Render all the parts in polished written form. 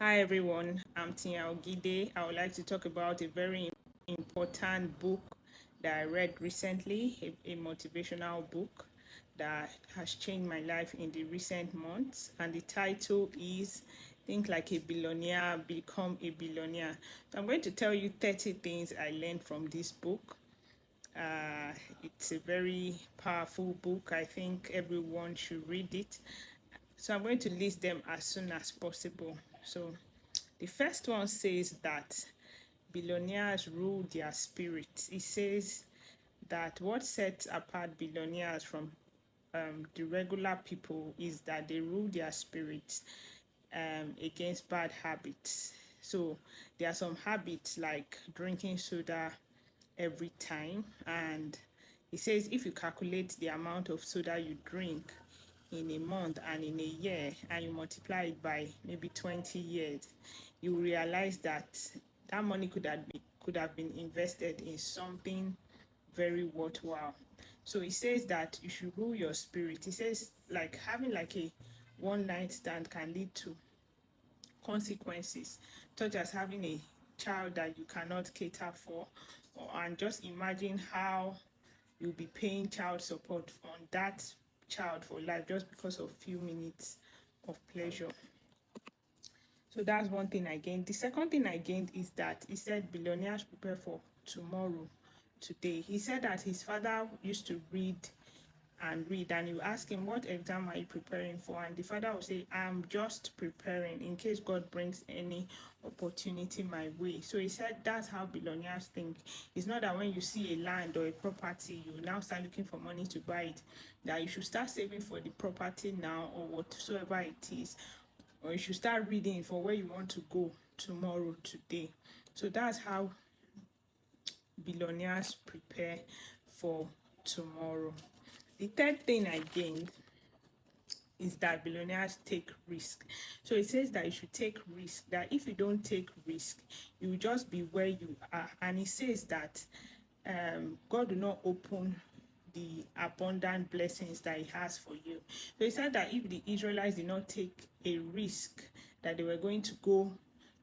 Hi everyone, I'm Tia Ogide. I would like to talk about a very important book that I read recently, a motivational book that has changed my life in the recent months. And the title is Think Like a Billionaire, Become a Billionaire. So I'm going to tell you 30 things I learned from this book. Uh, it's a very powerful book. I think everyone should read it. So I'm going to list them as soon as possible. So the first one says that billionaires rule their spirit. It says that what sets apart billionaires from the regular people is that they rule their spirits against bad habits. So there are some habits like drinking soda every time, and it says if you calculate the amount of soda you drink in a month and in a year and you multiply it by maybe 20 years, you realize that that money could have been invested in something very worthwhile. So it says that you should rule your spirit. It says like having like a one night stand can lead to consequences, such as having a child that you cannot cater for, and just imagine how you'll be paying child support on that child for life just because of few minutes of pleasure. So that's one thing I gained. The second thing I gained is that he said billionaires prepare for tomorrow, today. He said that his father used to read, and you ask him, what exam are you preparing for? And the father will say, I'm just preparing in case God brings any opportunity my way. So he said that's how billionaires think. It's not that when you see a land or a property, you now start looking for money to buy it, that you should start saving for the property now or whatsoever it is, or you should start reading for where you want to go tomorrow, today. So that's how billionaires prepare for tomorrow. The third thing I gained is that billionaires take risk. So it says that you should take risk, that if you don't take risk, you will just be where you are. And it says that God will not open the abundant blessings that he has for you. So he said that if the Israelites did not take a risk that they were going to go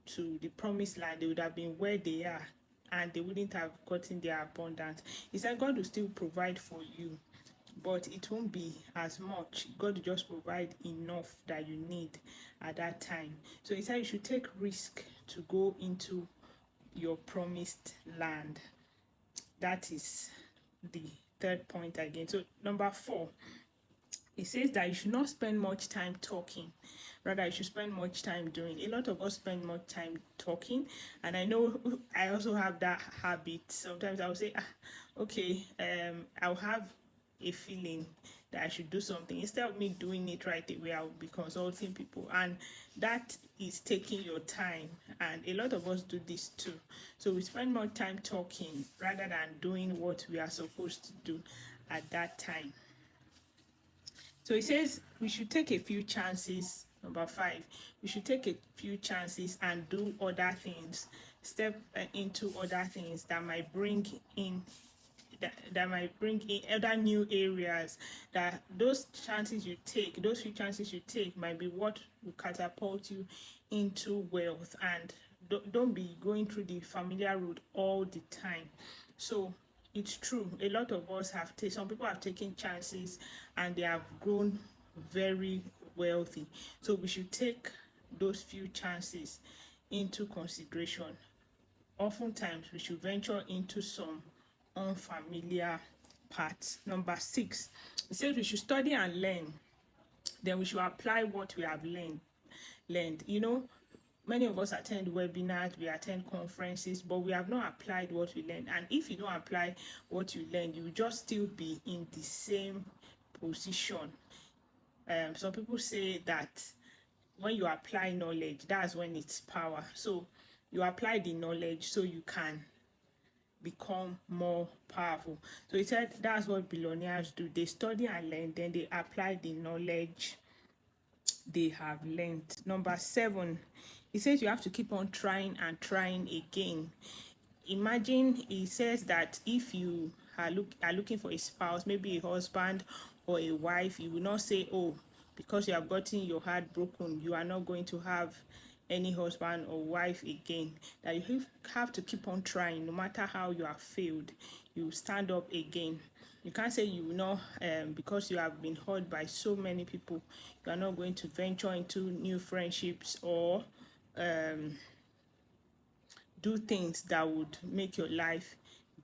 to the promised land, they would have been where they are and they wouldn't have gotten their abundance. He said God will still provide for you, but it won't be as much. God will just provide enough that you need at that time. So he said you should take risk to go into your promised land. That is the third point again. So number 4, it says that you should not spend much time talking, rather you should spend much time doing. A lot of us spend much time talking, and I know I also have that habit. Sometimes I'll say, okay, I'll have a feeling that I should do something. Instead of me doing it right away, I'll be consulting people, and that is taking your time. And a lot of us do this too. So we spend more time talking rather than doing what we are supposed to do at that time. So it says we should take a few chances. Number 5, we should take a few chances and do other things, step into other things that might bring in that might bring in other new areas. That those chances you take, those few chances you take, might be what will catapult you into wealth. And don't be going through the familiar route all the time. So it's true, a lot of us have taken, some people have taken chances and they have grown very wealthy. So we should take those few chances into consideration. Oftentimes we should venture into some unfamiliar paths. Number 6, it says we should study and learn, then we should apply what we have learned. Many of us attend webinars, we attend conferences, but we have not applied what we learned. And if you don't apply what you learned, you will just still be in the same position. Some people say that when you apply knowledge, that's when it's power. So you apply the knowledge so you can become more powerful. So he said that's what billionaires do. They study and learn, then they apply the knowledge they have learned. Number 7, he says you have to keep on trying and trying again. Imagine, he says that if you are looking for a spouse, maybe a husband or a wife, you will not say, oh, because you have gotten your heart broken, you are not going to have any husband or wife again, that you have to keep on trying. No matter how you have failed, you stand up again. You can't say you will not, because you have been hurt by so many people, you are not going to venture into new friendships or do things that would make your life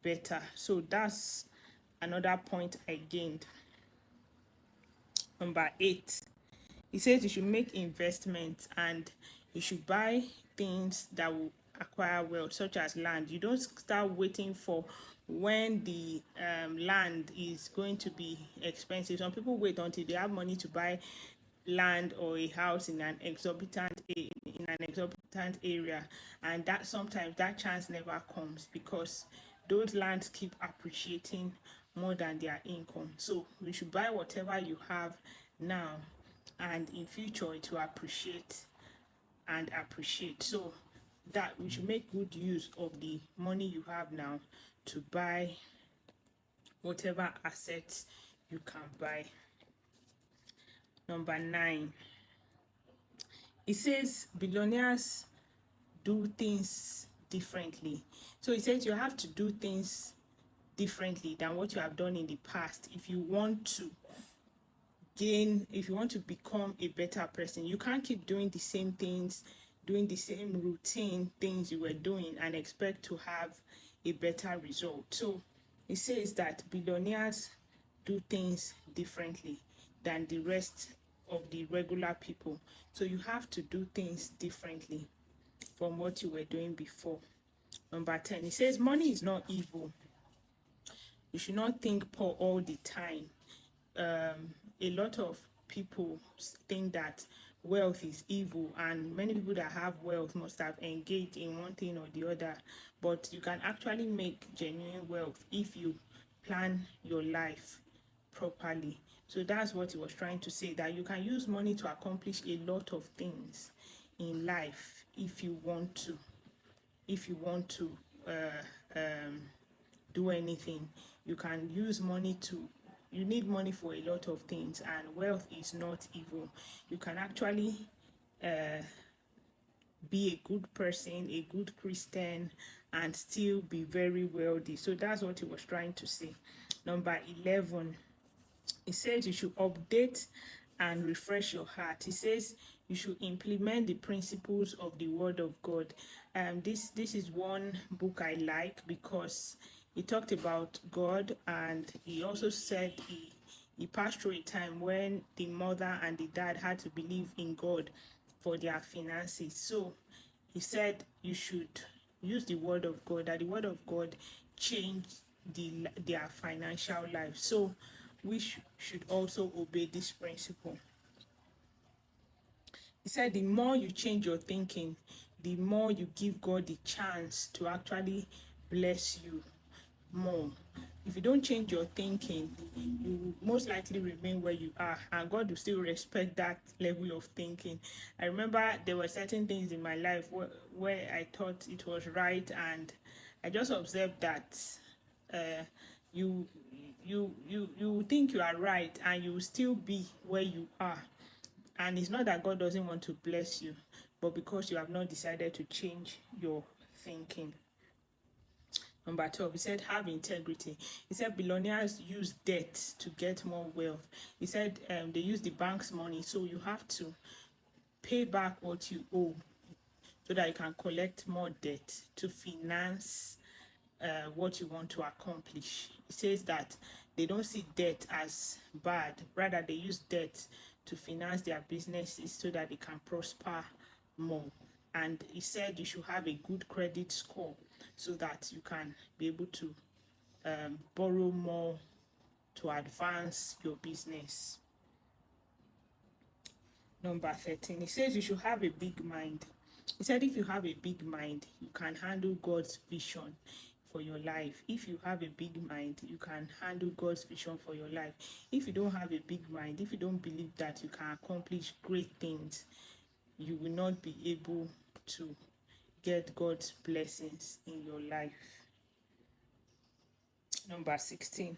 better. So that's another point I gained. Number 8, he says you should make investments and you should buy things that will acquire wealth, such as land. You don't start waiting for when the land is going to be expensive. Some people wait until they have money to buy land or a house in an exorbitant area, and that sometimes that chance never comes because those lands keep appreciating more than their income. So you should buy whatever you have now, and in future it will appreciate and appreciate. So that we should make good use of the money you have now to buy whatever assets you can buy. Number 9, it says billionaires do things differently. So it says you have to do things differently than what you have done in the past if you want to become a better person. You can't keep doing the same things, doing the same routine things you were doing and expect to have a better result. So it says that billionaires do things differently than the rest of the regular people. So you have to do things differently from what you were doing before. Number 10, it says money is not evil. You should not think poor all the time. A lot of people think that wealth is evil, and many people that have wealth must have engaged in one thing or the other. But you can actually make genuine wealth if you plan your life properly. So that's what he was trying to say, that you can use money to accomplish a lot of things in life if you want to. Do anything, you can use money to, you need money for a lot of things, and wealth is not evil. You can actually be a good person, a good Christian, and still be very wealthy. So that's what he was trying to say. Number 11, it says you should update and refresh your heart. He says you should implement the principles of the Word of God. This is one book I like because he talked about God, and he also said he passed through a time when the mother and the dad had to believe in God for their finances. So he said you should use the Word of God, that the Word of God changed their financial life. So we should also obey this principle. He said the more you change your thinking, the more you give God the chance to actually bless you more. If you don't change your thinking, you will most likely remain where you are, and God will still respect that level of thinking. I remember there were certain things in my life where I thought it was right, and I just observed that you think you are right, and you will still be where you are. And it's not that God doesn't want to bless you, but because you have not decided to change your thinking. Number 12, he said, have integrity. He said, billionaires use debt to get more wealth. He said they use the bank's money, so you have to pay back what you owe so that you can collect more debt to finance what you want to accomplish. It says that they don't see debt as bad, rather they use debt to finance their businesses so that they can prosper more. And he said you should have a good credit score so that you can be able to borrow more to advance your business. Number 13, he says you should have a big mind. He said if you have a big mind, you can handle God's vision for your life. If you have a big mind, you can handle God's vision for your life. If you don't have a big mind, if you don't believe that you can accomplish great things, you will not be able to get God's blessings in your life. Number 16,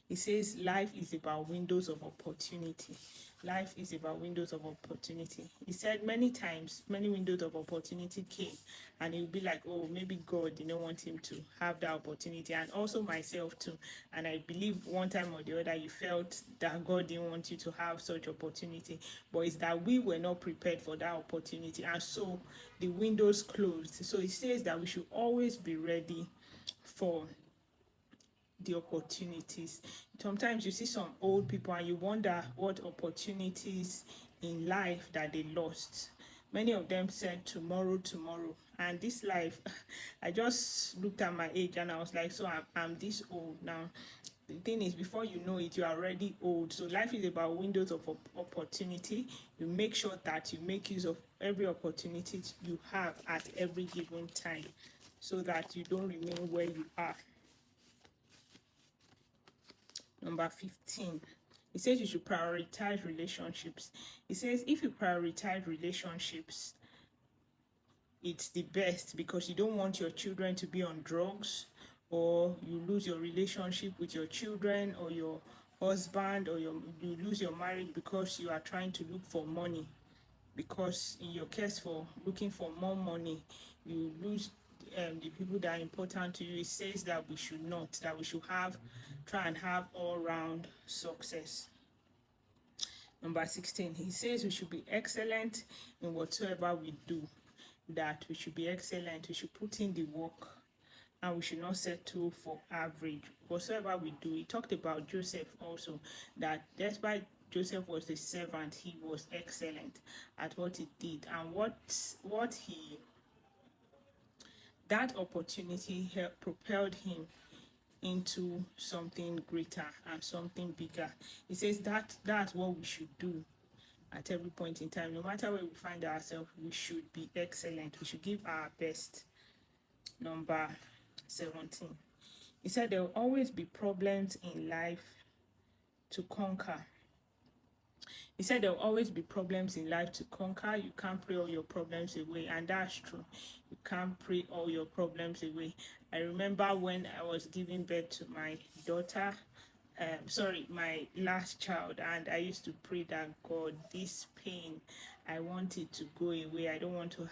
It says life is about windows of opportunity. Life is about windows of opportunity. He said many times, many windows of opportunity came, and it would be like, oh, maybe God didn't want him to have that opportunity, and also myself too. And I believe one time or the other, you felt that God didn't want you to have such opportunity, but it's that we were not prepared for that opportunity, and so the windows closed. So it says that we should always be ready for the opportunities. Sometimes you see some old people and you wonder what opportunities in life that they lost. Many of them said tomorrow, tomorrow. And this life, I just looked at my age and I was like, so I'm this old now. The thing is, before you know it, you are already old. So life is about windows of opportunity. You make sure that you make use of every opportunity you have at every given time so that you don't remain where you are. Number 15, it says you should prioritize relationships. It says if you prioritize relationships, it's the best because you don't want your children to be on drugs, or you lose your relationship with your children or your husband, or you lose your marriage because you are trying to look for money. Because in your case for looking for more money, you lose the people that are important to you. It says that we should not, that we should try and have all-round success. Number 16, he says we should be excellent in whatsoever we do, that we should be excellent, we should put in the work, and we should not settle for average whatsoever we do. He talked about Joseph also, that despite Joseph was a servant, he was excellent at what he did, and that opportunity propelled him into something greater and something bigger. He says that's what we should do at every point in time. No matter where we find ourselves, we should be excellent. We should give our best. Number 17. He said there will always be problems in life to conquer. He said there will always be problems in life to conquer. You can't pray all your problems away, and that's true. You can't pray all your problems away. I remember when I was giving birth to my daughter, my last child, and I used to pray that God, this pain, I want it to go away. I don't want to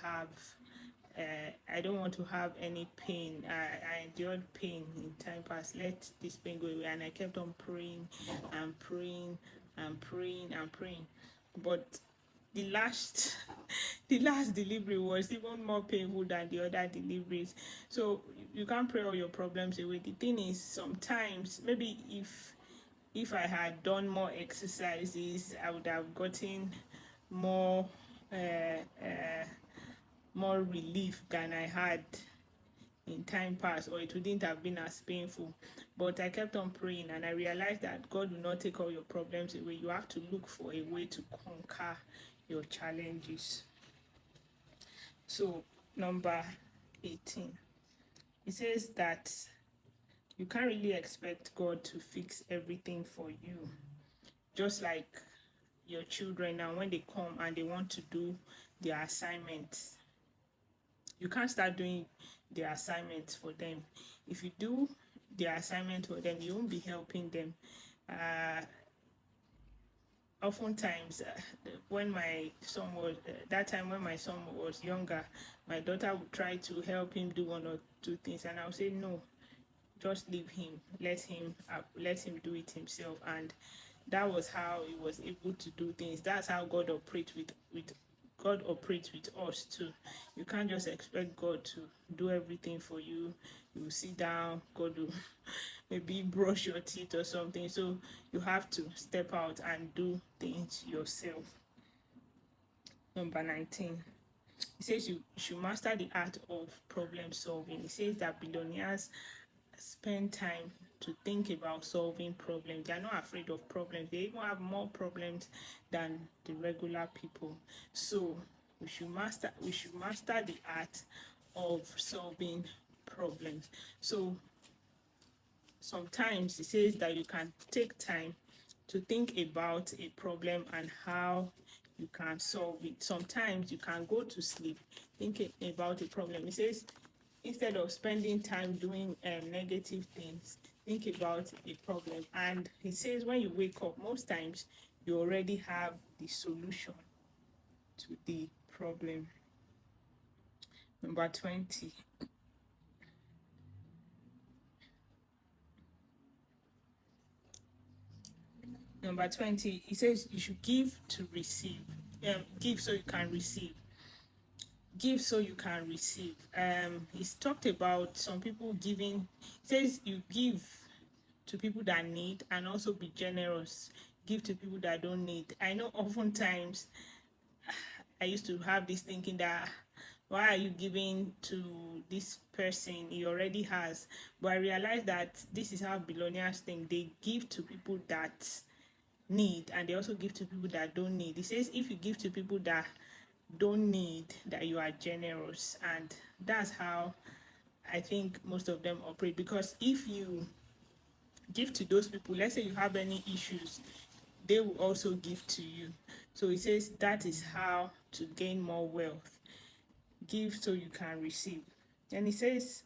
have any pain. I endured pain in time past. Let this pain go away. And I kept on praying and praying and praying and praying. But the last delivery was even more painful than the other deliveries. So you can't pray all your problems away. The thing is, sometimes maybe if I had done more exercises, I would have gotten more more relief than I had in time past, or it wouldn't have been as painful. But I kept on praying, and I realized that God will not take all your problems away. You have to look for a way to conquer your challenges. So number 18, it says that you can't really expect God to fix everything for you. Just like your children now, when they come and they want to do their assignments, you can't start doing their assignments for them. If you do their assignment for them, you won't be helping them. Oftentimes, when my son was that time when my son was younger, my daughter would try to help him do one or two things, and I would say no, just leave him, let him do it himself. And that was how he was able to do things. That's how God operates with us too. You can't just expect God to do everything for you. You sit down, God will maybe brush your teeth or something. So you have to step out and do things yourself. Number 19. It says you should master the art of problem solving. It says that billionaires spend time to think about solving problems. They are not afraid of problems. They even have more problems than the regular people. So we should master the art of solving problems. So sometimes it says that you can take time to think about a problem and how you can solve it. Sometimes you can go to sleep thinking about a problem. It says instead of spending time doing negative things, think about a problem, and he says when you wake up, most times you already have the solution to the problem. Number 20. Number 20, he says you should give to receive. Give so you can receive. Give so you can receive. He's talked about some people giving. He says you give to people that need, and also be generous. Give to people that don't need. I know oftentimes I used to have this thinking that why are you giving to this person, he already has. But I realized that this is how billionaires think. They give to people that need, and they also give to people that don't need. He says if you give to people that don't need, that you are generous. And that's how I think most of them operate, because if you give to those people, let's say you have any issues, they will also give to you. So he says that is how to gain more wealth. Give so you can receive. And he says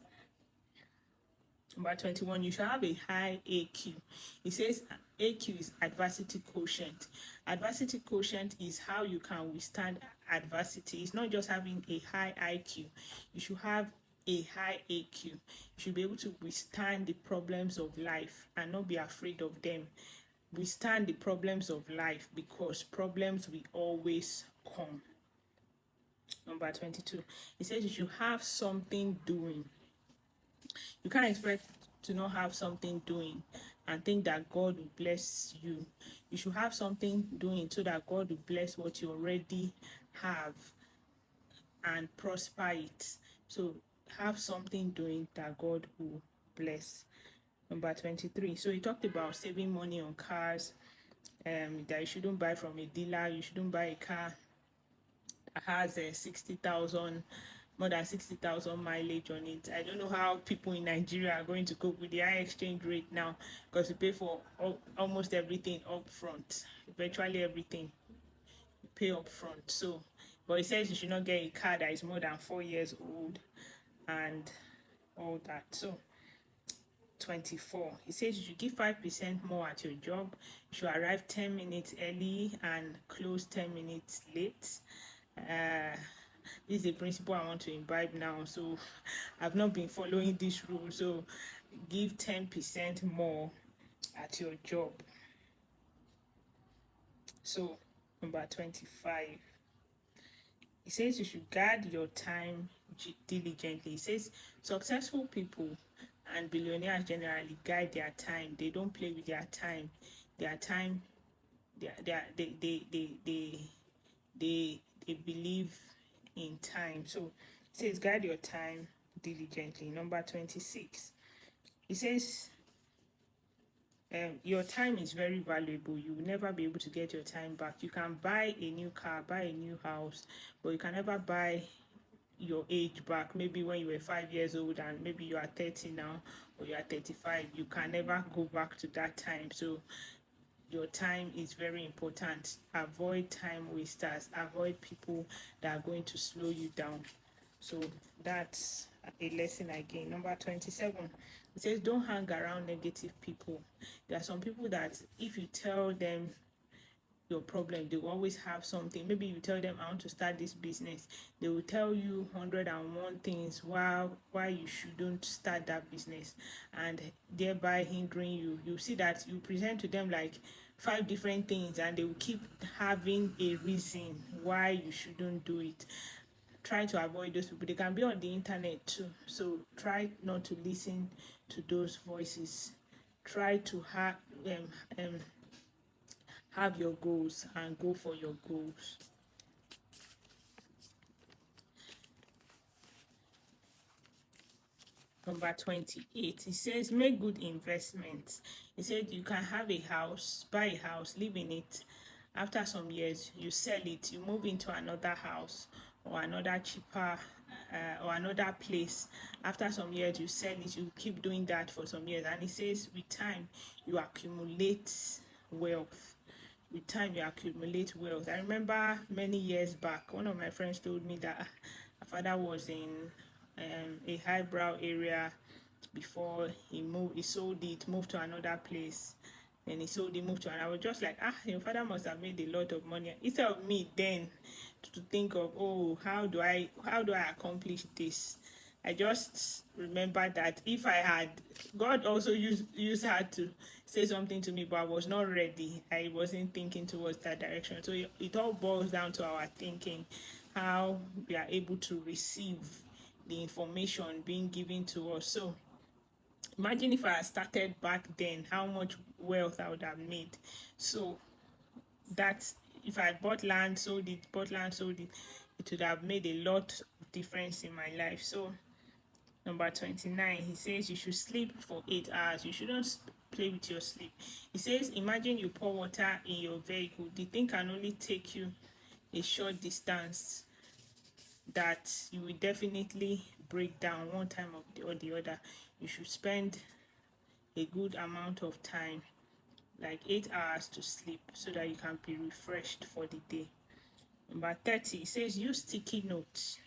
number 21, you shall have a high AQ. He says AQ is adversity quotient. Adversity quotient is how you can withstand adversity. It's not just having a high IQ. You should have a high AQ. You should be able to withstand the problems of life and not be afraid of them. Withstand the problems of life, because problems will always come. Number 22, it says you should have something doing. You can't expect to not have something doing and think that God will bless you. You should have something doing so that God will bless what you already have and prosper it. So have something doing that God will bless. Number 23. So he talked about saving money on cars, that you shouldn't buy from a dealer, you shouldn't buy a car that has a 60,000, more than 60,000 mileage on it. I don't know how people in Nigeria are going to cope with the high exchange rate now, because you pay for almost everything up front, virtually everything you pay up front. So, but it says you should not get a car that is more than 4 years old and all that. So 24, he says you should give 5% more at your job, you should arrive 10 minutes early and close 10 minutes late. This is a principle I want to imbibe now, so I've not been following this rule. So give 10% more at your job. So number 25, it says you should guard your time diligently. It says successful people and billionaires generally guide their time. They don't play with their time. Their time, they believe in time. So it says guide your time diligently. Number 26, it says your time is very valuable. You will never be able to get your time back. You can buy a new car, buy a new house, but you can never buy your age back. Maybe when you were 5 years old and maybe you are 30 now, or you are 35, you can never go back to that time. So your time is very important. Avoid time wasters, avoid people that are going to slow you down. So that's a lesson again. Number 27, it says don't hang around negative people. There are some people that if you tell them your problem, they will always have something. Maybe you tell them I want to start this business, they will tell you 101 things why you shouldn't start that business, and thereby hindering you. You see that you present to them like 5 different things, and they will keep having a reason why you shouldn't do it. Try to avoid those people. They can be on the internet too, so try not to listen to those voices. Try to have your goals and go for your goals. Number 28, it says make good investments. It said you can have a house, buy a house, live in it. After some years you sell it, you move into another house or another cheaper or another place. After some years you sell it, you keep doing that for some years, and it says with time you accumulate wealth. With time you accumulate wealth. I remember many years back, one of my friends told me that her father was in a highbrow area before he sold it, moved to another place. Then he sold it, moved to, and I was just like, your father must have made a lot of money. Instead of me then to think of, oh, how do I accomplish this? I just remember that if I had, God also used her to say something to me, but I was not ready. I wasn't thinking towards that direction. So it all boils down to our thinking, how we are able to receive the information being given to us. So imagine if I had started back then, how much wealth I would have made. So that's, if I bought land, sold it, it would have made a lot of difference in my life. So number 29, he says you should sleep for 8 hours. You shouldn't play with your sleep. He says, imagine you pour water in your vehicle. The thing can only take you a short distance, that you will definitely break down one time or the other. You should spend a good amount of time, like 8 hours, to sleep so that you can be refreshed for the day. Number 30, it says use sticky notes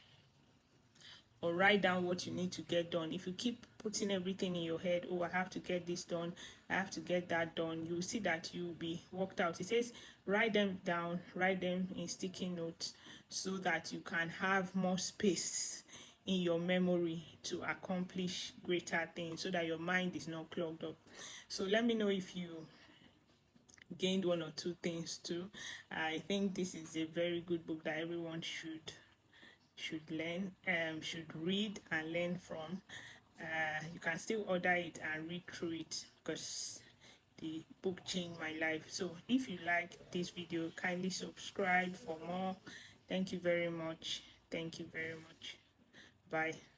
or write down what you need to get done. If you keep putting everything in your head, oh, I have to get this done, I have to get that done, you will see that you'll be worked out. It says write them down, write them in sticky notes, so that you can have more space in your memory to accomplish greater things, so that your mind is not clogged up. So let me know if you gained one or two things too. I think this is a very good book that everyone should learn, should read and learn from. You can still order it and read through it, because the book changed my life. So if you like this video, kindly subscribe for more. Thank you very much. Thank you very much. Bye.